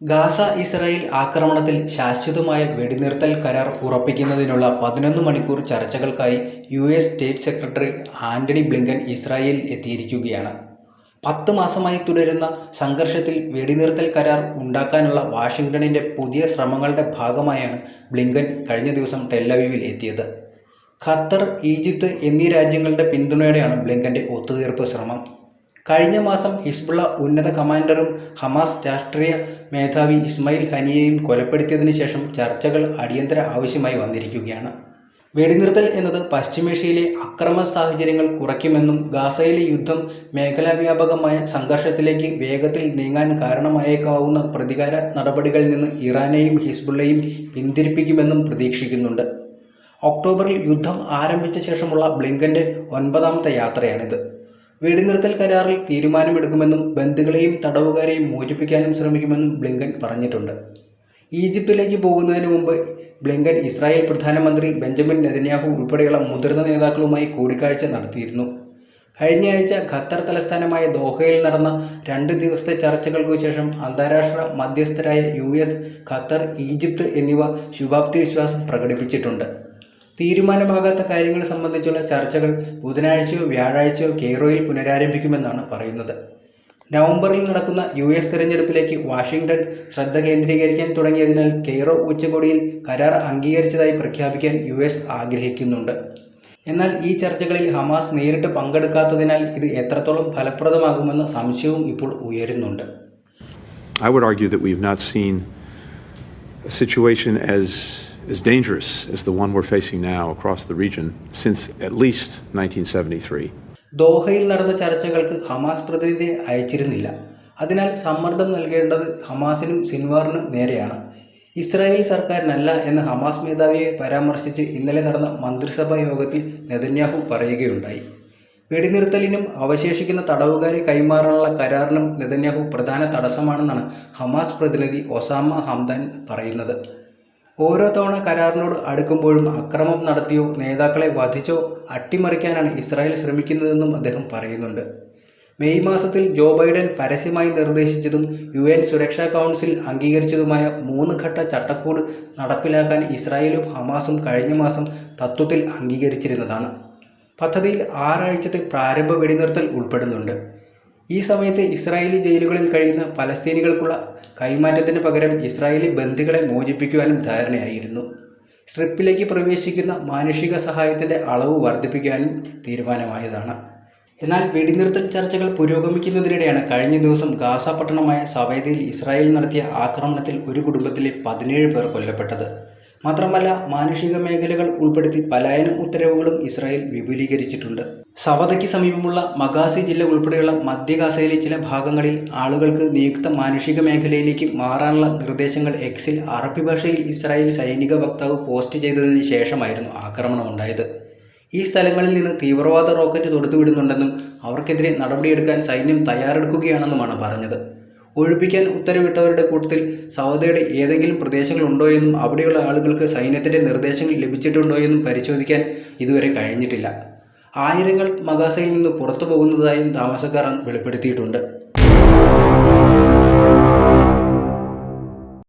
Gaza Israel ആക്രമണത്തിൽ ശാശ്വതമായ വെടിനിർത്തൽ കരാർ ഉറപ്പിക്കുന്നതിനുള്ള 11 മണിക്കൂർ ചർച്ചകൾക്കായി US state secretary Antony Blinken ഇസ്രായേലിൽ എത്തിയിരിക്കുകയാണ്. 10 മാസമായി തുടരുന്ന സംഘർഷത്തിൽ വെടിനിർത്തൽ കരാർ ഉണ്ടാക്കാനുള്ള വാഷിംഗ്ടണിന്റെ പുതിയ ശ്രമങ്ങളുടെ ഭാഗമായാണ് ബ്ലിങ്കൻ കഴിഞ്ഞ ദിവസം ടെൽ-അവീവിൽ എത്തിയത്. ഖത്തർ, ഈജിപ്ത് എന്നീ രാജ്യങ്ങളുടെ പിന്തുണയോടെയാണ് ബ്ലിങ്കന്റെ ഒത്തുതീർപ്പ് ശ്രമം. കഴിഞ്ഞ മാസം ഹിസ്ബുള്ള ഉന്നത കമാൻഡറും ഹമാസ് രാഷ്ട്രീയ മേധാവി ഇസ്മായിൽ ഹനിയയും കൊലപ്പെടുത്തിയതിനു ശേഷം ചർച്ചകൾ അടിയന്തര ആവശ്യമായി വന്നിരിക്കുകയാണ്. വെടിനിർത്തൽ എന്നത് പശ്ചിമേഷ്യയിലെ അക്രമ സാഹചര്യങ്ങൾ കുറയ്ക്കുമെന്നും ഗാസയിലെ യുദ്ധം മേഖലാവ്യാപകമായ സംഘർഷത്തിലേക്ക് വേഗത്തിൽ നീങ്ങാൻ കാരണമായേക്കാവുന്ന പ്രതികാര നടപടികളിൽ നിന്ന് ഇറാനെയും ഹിസ്ബുള്ളയും പിന്തിരിപ്പിക്കുമെന്നും പ്രതീക്ഷിക്കുന്നുണ്ട്. ഒക്ടോബറിൽ യുദ്ധം ആരംഭിച്ച ശേഷമുള്ള ബ്ലിങ്കന്റെ 9ാമത്തെ യാത്രയാണിത്. വെടിനിർത്തൽ കരാറിൽ തീരുമാനമെടുക്കുമെന്നും ബന്ദികളെയും തടവുകാരെയും മോചിപ്പിക്കാനും ശ്രമിക്കുമെന്നും ബ്ലിങ്കൻ പറഞ്ഞിട്ടുണ്ട്. ഈജിപ്തിലേക്ക് പോകുന്നതിന് മുമ്പ് ബ്ലിങ്കൻ ഇസ്രായേൽ പ്രധാനമന്ത്രി ബെഞ്ചമിൻ നെതന്യാഹു ഉൾപ്പെടെയുള്ള മുതിർന്ന നേതാക്കളുമായി കൂടിക്കാഴ്ച നടത്തിയിരുന്നു. കഴിഞ്ഞയാഴ്ച ഖത്തർ തലസ്ഥാനമായ ദോഹയിൽ നടന്ന 2 ദിവസത്തെ ചർച്ചകൾക്കു ശേഷം അന്താരാഷ്ട്ര മധ്യസ്ഥരായ യുഎസ്, ഖത്തർ, ഈജിപ്ത് എന്നിവ ശുഭാപ്തി വിശ്വാസം പ്രകടിപ്പിച്ചിട്ടുണ്ട്. തീരുമാനമാകാത്ത കാര്യങ്ങൾ സംബന്ധിച്ചുള്ള ചർച്ചകൾ ബുധനാഴ്ചയോ വ്യാഴാഴ്ചയോ കെയ്റോയിൽ പുനരാരംഭിക്കുമെന്നാണ് പറയുന്നത്. നവംബറിൽ നടക്കുന്ന യുഎസ് തെരഞ്ഞെടുപ്പിലേക്ക് വാഷിംഗ്ടൺ ശ്രദ്ധ കേന്ദ്രീകരിക്കാൻ തുടങ്ങിയതിനാൽ കെയ്റോ ഉച്ചകോടിയിൽ കരാർ അംഗീകരിച്ചതായി പ്രഖ്യാപിക്കാൻ യുഎസ് ആഗ്രഹിക്കുന്നുണ്ട്. എന്നാൽ ഈ ചർച്ചകളിൽ ഹമാസ് നേരിട്ട് പങ്കെടുക്കാത്തതിനാൽ ഇത് എത്രത്തോളം ഫലപ്രദമാകുമെന്ന സംശയവും ഇപ്പോൾ ഉയരുന്നുണ്ട്. I would argue that we've not seen a situation as dangerous as the one we're facing now across the region since at least 1973. ദോഹയിൽ നടന്ന ചർച്ചകൾക്ക് ഹമാസ് പ്രതിനിധിയെ അയച്ചിരുന്നില്ല. അതിനാൽ സമ്മർദ്ദം നൽകേണ്ടത് ഹമാസിനും സിൻവാറിനും നേരെയാണ്. ഇസ്രായേൽ സർക്കാരിനല്ല എന്ന് ഹമാസ് മേധാവിയെ പരാമർശിച്ച് ഇന്നലെ നടന്ന മന്ത്രിസഭാ യോഗത്തിൽ നെതന്യാഹു പറയുകയുണ്ടായി. വെടിനിർത്തലിനും അവശേഷിക്കുന്ന തടവുകാരെ കൈമാറാനുള്ള കരാറിനും നെതന്യാഹു പ്രധാന തടസ്സമാണെന്നാണ് ഹമാസ് പ്രതിനിധി ഒസാമ ഹംദാൻ പറയുന്നത്. ഓരോ തവണ കരാറിനോട് അടുക്കുമ്പോഴും അക്രമം നടത്തിയോ നേതാക്കളെ വധിച്ചോ അട്ടിമറിക്കാനാണ് ഇസ്രായേൽ ശ്രമിക്കുന്നതെന്നും അദ്ദേഹം പറയുന്നുണ്ട്. മെയ് മാസത്തിൽ ജോ ബൈഡൻ പരസ്യമായി നിർദ്ദേശിച്ചതും യുഎൻ സുരക്ഷാ കൗൺസിൽ അംഗീകരിച്ചതുമായ 3 ഘട്ട ചട്ടക്കൂട് നടപ്പിലാക്കാൻ ഇസ്രായേലും ഹമാസും കഴിഞ്ഞ മാസം തത്വത്തിൽ അംഗീകരിച്ചിരുന്നതാണ്. പദ്ധതിയിൽ 6 ആഴ്ചത്തെ പ്രാരംഭ വെടിനിർത്തൽ ഉൾപ്പെടുന്നുണ്ട്. ഈ സമയത്ത് ഇസ്രായേലി ജയിലുകളിൽ കഴിയുന്ന പലസ്തീനികൾക്കുള്ള കൈമാറ്റത്തിന് പകരം ഇസ്രായേലി ബന്ദികളെ മോചിപ്പിക്കുവാനും ധാരണയായിരുന്നു. സ്ട്രിപ്പിലേക്ക് പ്രവേശിക്കുന്ന മാനുഷിക സഹായത്തിന്റെ അളവ് വർദ്ധിപ്പിക്കാനും തീരുമാനമായതാണ്. എന്നാൽ വെടിനിർത്തൽ ചർച്ചകൾ പുരോഗമിക്കുന്നതിനിടെയാണ് കഴിഞ്ഞ ദിവസം ഗാസ പട്ടണമായ സവൈദയിൽ ഇസ്രായേൽ നടത്തിയ ആക്രമണത്തിൽ ഒരു കുടുംബത്തിലെ 17 പേർ കൊല്ലപ്പെട്ടത്. മാത്രമല്ല, മാനുഷിക മേഖലകൾ ഉൾപ്പെടുത്തി പലായന ഉത്തരവുകളും ഇസ്രായേൽ വിപുലീകരിച്ചിട്ടുണ്ട്. സവദയ്ക്ക് സമീപമുള്ള മഗാസി ജില്ല ഉൾപ്പെടെയുള്ള മധ്യ ഗാസയിലെ ചില ഭാഗങ്ങളിൽ ആളുകൾക്ക് നിയുക്ത മാനുഷിക മേഖലയിലേക്ക് മാറാനുള്ള നിർദ്ദേശങ്ങൾ എക്സിൽ അറബി ഭാഷയിൽ ഇസ്രായേൽ സൈനിക വക്താവ് പോസ്റ്റ് ചെയ്തതിന് ശേഷമായിരുന്നു ആക്രമണമുണ്ടായത്. ഈ സ്ഥലങ്ങളിൽ നിന്ന് തീവ്രവാദ റോക്കറ്റ് തൊടുത്തുവിടുന്നുണ്ടെന്നും അവർക്കെതിരെ നടപടിയെടുക്കാൻ സൈന്യം തയ്യാറെടുക്കുകയാണെന്നുമാണ് പറഞ്ഞത്. ഒഴിപ്പിക്കാൻ ഉത്തരവിട്ടവരുടെ കൂട്ടത്തിൽ സൗദയുടെ ഏതെങ്കിലും പ്രദേശങ്ങളുണ്ടോയെന്നും അവിടെയുള്ള ആളുകൾക്ക് സൈന്യത്തിന്റെ നിർദ്ദേശങ്ങൾ ലഭിച്ചിട്ടുണ്ടോയെന്നും പരിശോധിക്കാൻ ഇതുവരെ കഴിഞ്ഞിട്ടില്ല. ആയിരങ്ങൾ മഗാസയിൽ നിന്ന് പുറത്തു പോകുന്നതായും താമസക്കാർ വെളിപ്പെടുത്തിയിട്ടുണ്ട്.